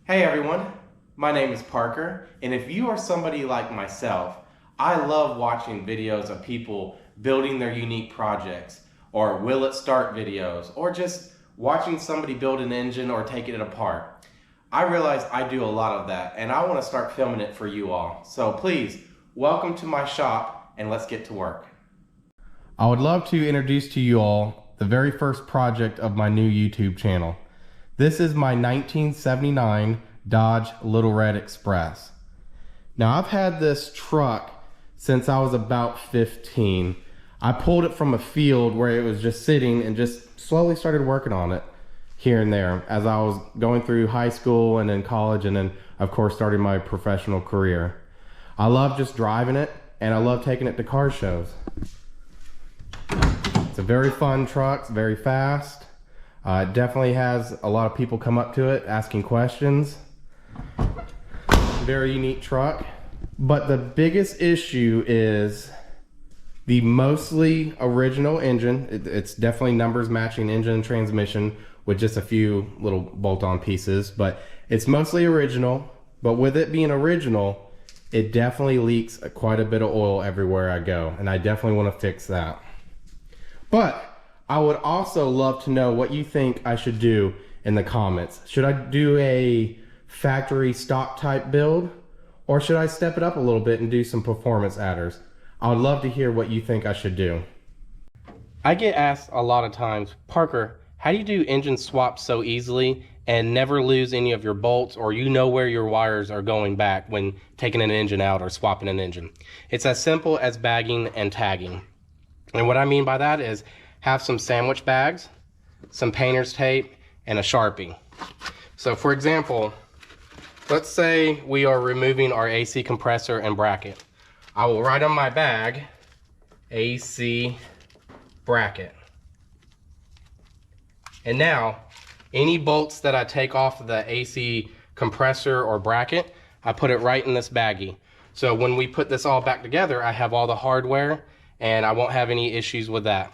Hey everyone, my name is Parker, and if you are somebody like myself, I love watching videos of people building their unique projects, or will it start videos, or just watching somebody build an engine or taking it apart. I realize I do a lot of that, and I want to start filming it for you all. So please, welcome to my shop, and let's get to work. I would love to introduce to you all the very first project of my new YouTube channel. This is my 1979 Dodge Little Red Express. Now I've had this truck since I was about 15. I pulled it from a field where it was just sitting and just slowly started working on it here and there as I was going through high school and then college, and then of course starting my professional career. I love just driving it, and I love taking it to car shows. It's a very fun truck, it's very fast. It definitely has a lot of people come up to it asking questions. Very unique truck. But the biggest issue is the mostly original engine. It's definitely numbers matching engine and transmission with just a few little bolt-on pieces, but it's mostly original. But with it being original, it definitely leaks quite a bit of oil everywhere I go, and I definitely want to fix that. But I would also love to know what you think I should do in the comments. Should I do a factory stock type build, or should I step it up a little bit and do some performance adders? I would love to hear what you think I should do. I get asked a lot of times, Parker, how do you do engine swaps so easily and never lose any of your bolts, or you know where your wires are going back when taking an engine out or swapping an engine? It's as simple as bagging and tagging. And what I mean by that is have some sandwich bags, some painter's tape, and a Sharpie. So for example, let's say we are removing our AC compressor and bracket. I will write on my bag, AC bracket. And now, any bolts that I take off of the AC compressor or bracket, I put it right in this baggie. So when we put this all back together, I have all the hardware and I won't have any issues with that.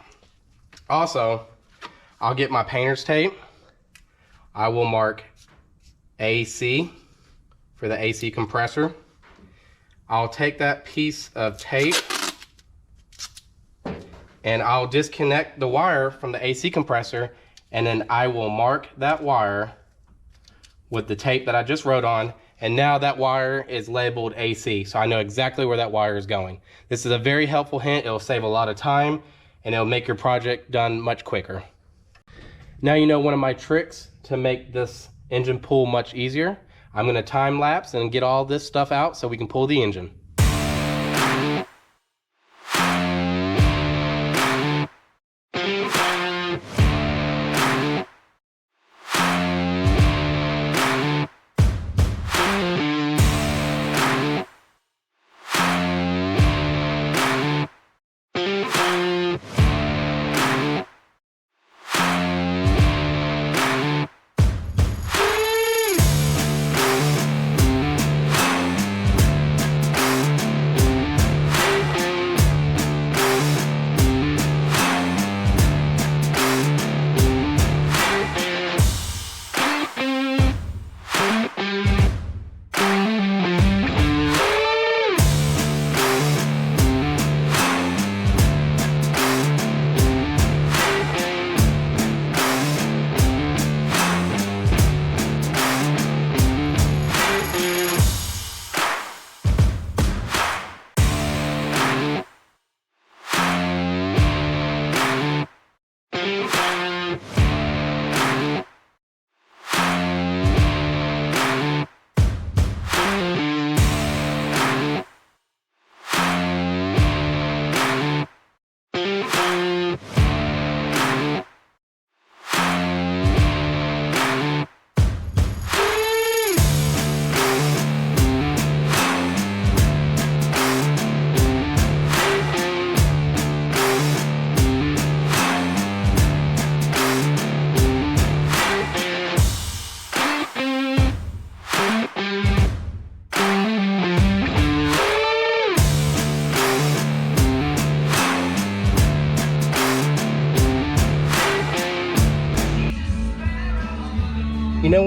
Also, I'll get my painter's tape. I will mark AC for the AC compressor. I'll take that piece of tape and I'll disconnect the wire from the AC compressor, and then I will mark that wire with the tape that I just wrote on, and now that wire is labeled AC, so I know exactly where that wire is going. This is a very helpful hint. It'll save a lot of time and it'll make your project done much quicker. Now you know one of my tricks to make this engine pull much easier. I'm going to time lapse and get all this stuff out so we can pull the engine.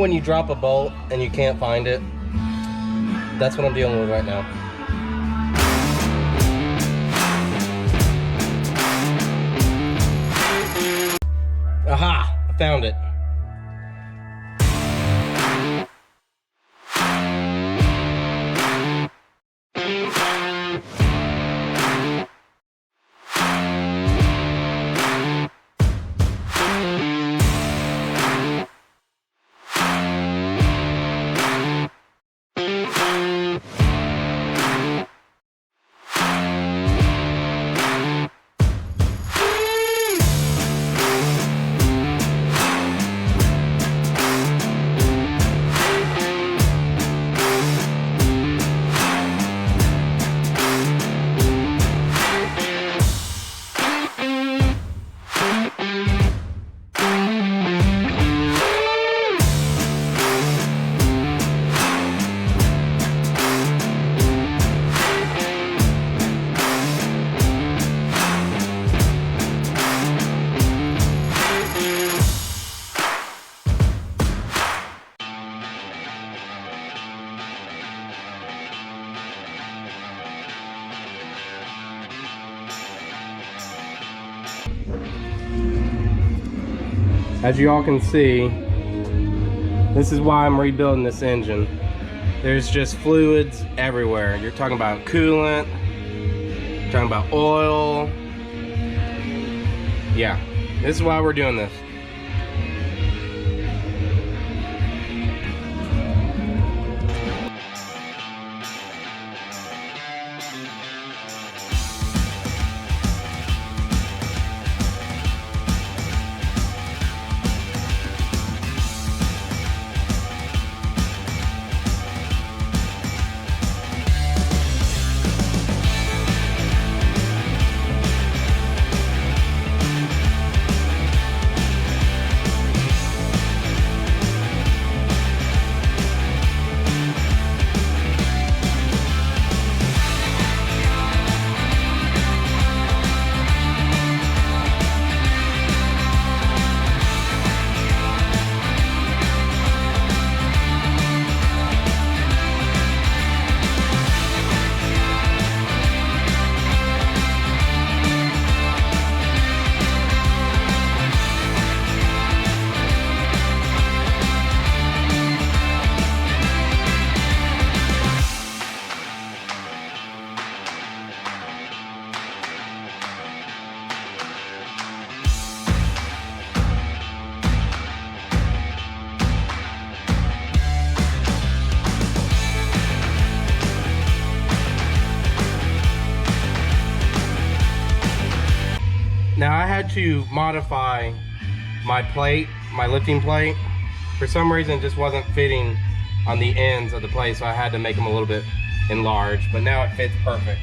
when you drop a bolt and you can't find it? That's what I'm dealing with right now. Aha! I found it. As you all can see, this is why I'm rebuilding this engine. There's just fluids everywhere. You're talking about coolant, you're talking about oil. Yeah, this is why we're doing this. Now I had to modify my plate, my lifting plate. For some reason it just wasn't fitting on the ends of the plate, so I had to make them a little bit enlarged, but now it fits perfect.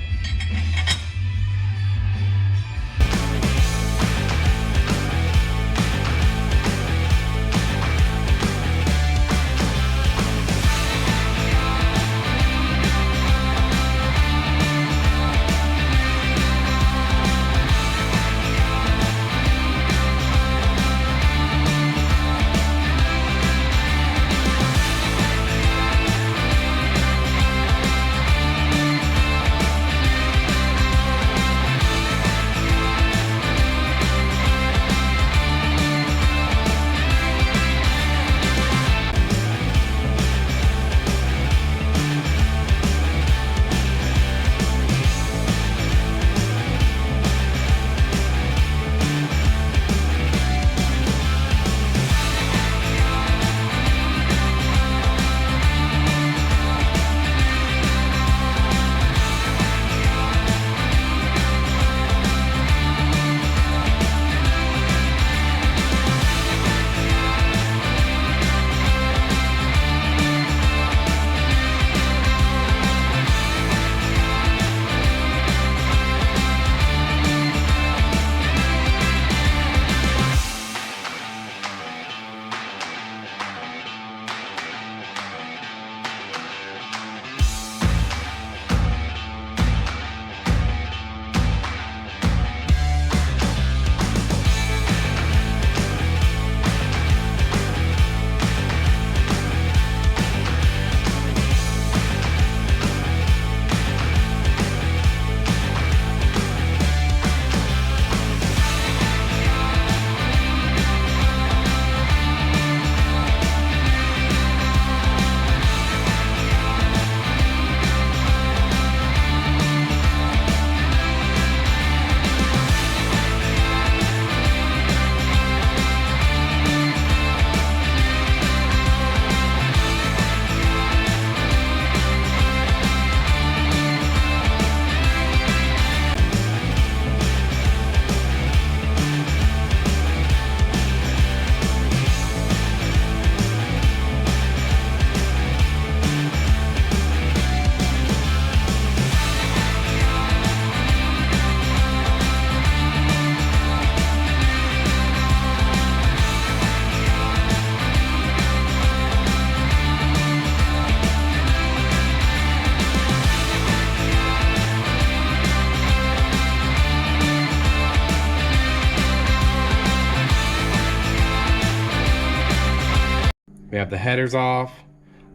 got the headers off,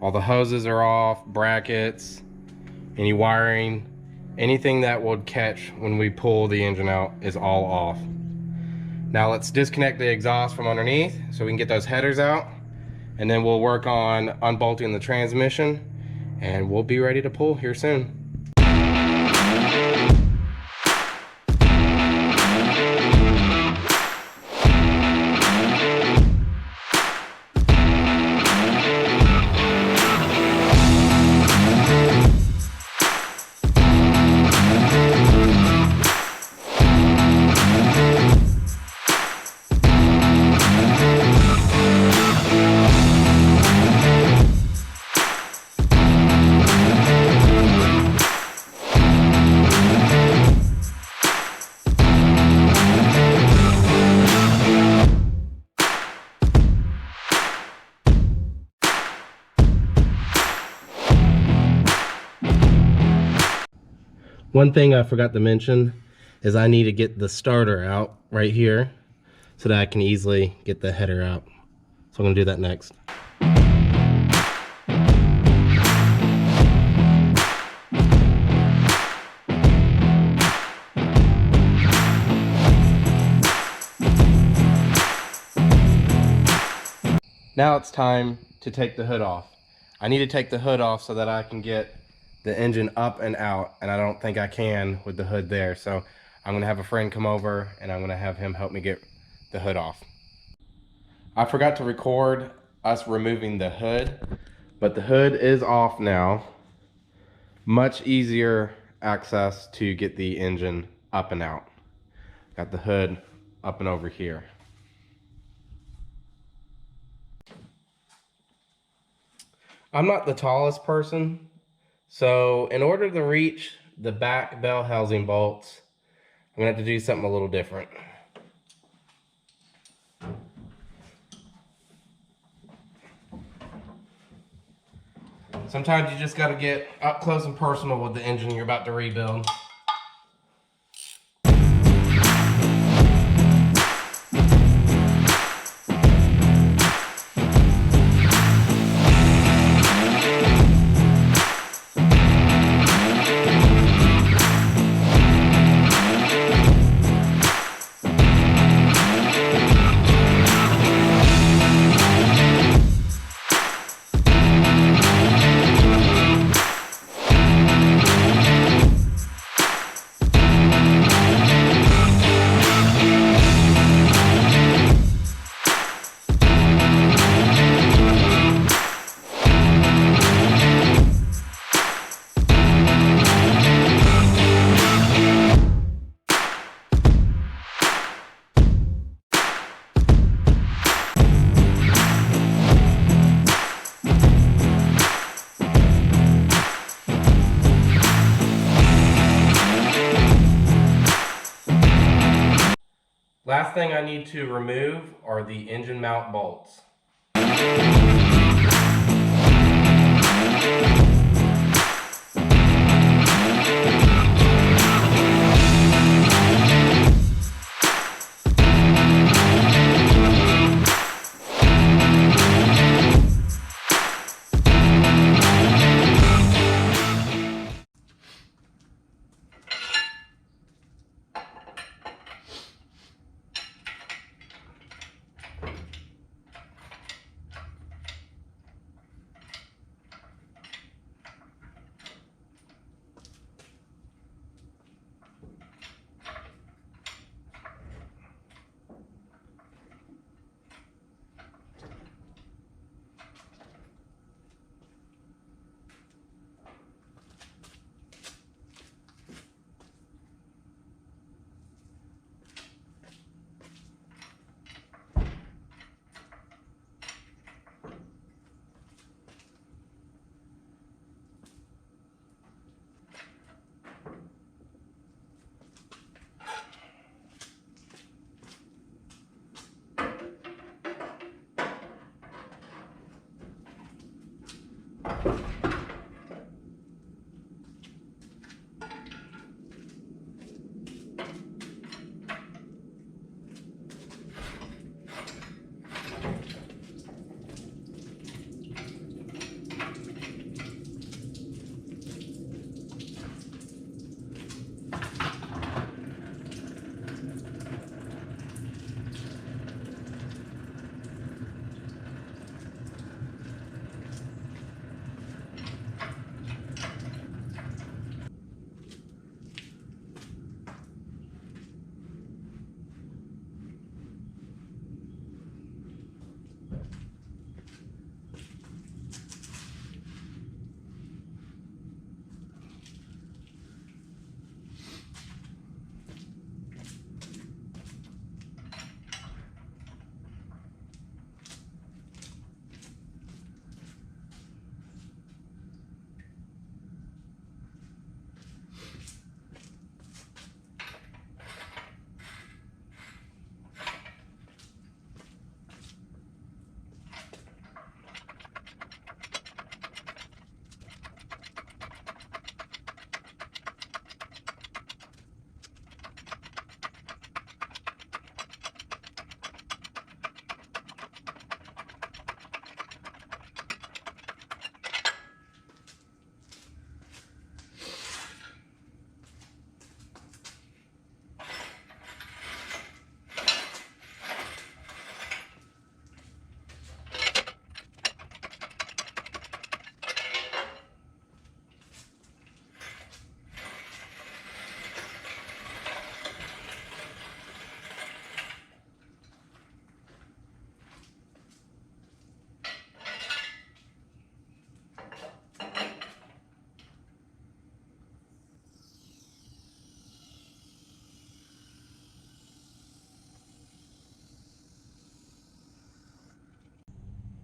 all the hoses are off, brackets, any wiring, anything that would catch when we pull the engine out is all off. Now let's disconnect the exhaust from underneath so we can get those headers out, and then we'll work on unbolting the transmission, and we'll be ready to pull here soon. One thing I forgot to mention is I need to get the starter out right here so that I can easily get the header out. So I'm going to do that next. Now it's time to take the hood off. I need to take the hood off so that I can get the engine up and out, and I don't think I can with the hood there. So I'm gonna have a friend come over and I'm gonna have him help me get the hood off. I forgot to record us removing the hood, but the hood is off now. Much easier access to get the engine up and out. Got the hood up and over here. I'm not the tallest person, so in order to reach the back bell housing bolts, I'm gonna have to do something a little different. Sometimes you just gotta get up close and personal with the engine you're about to rebuild. Last thing I need to remove are the engine mount bolts.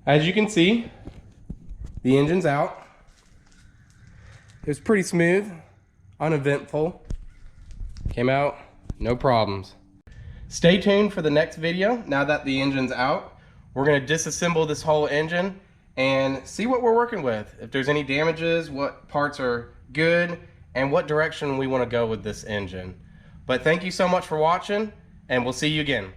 As you can see, the engine's out. It was pretty smooth, uneventful. Came out, no problems. Stay tuned for the next video. Now that the engine's out, we're gonna disassemble this whole engine and see what we're working with. If there's any damages, what parts are good, and what direction we wanna go with this engine. But thank you so much for watching, and we'll see you again.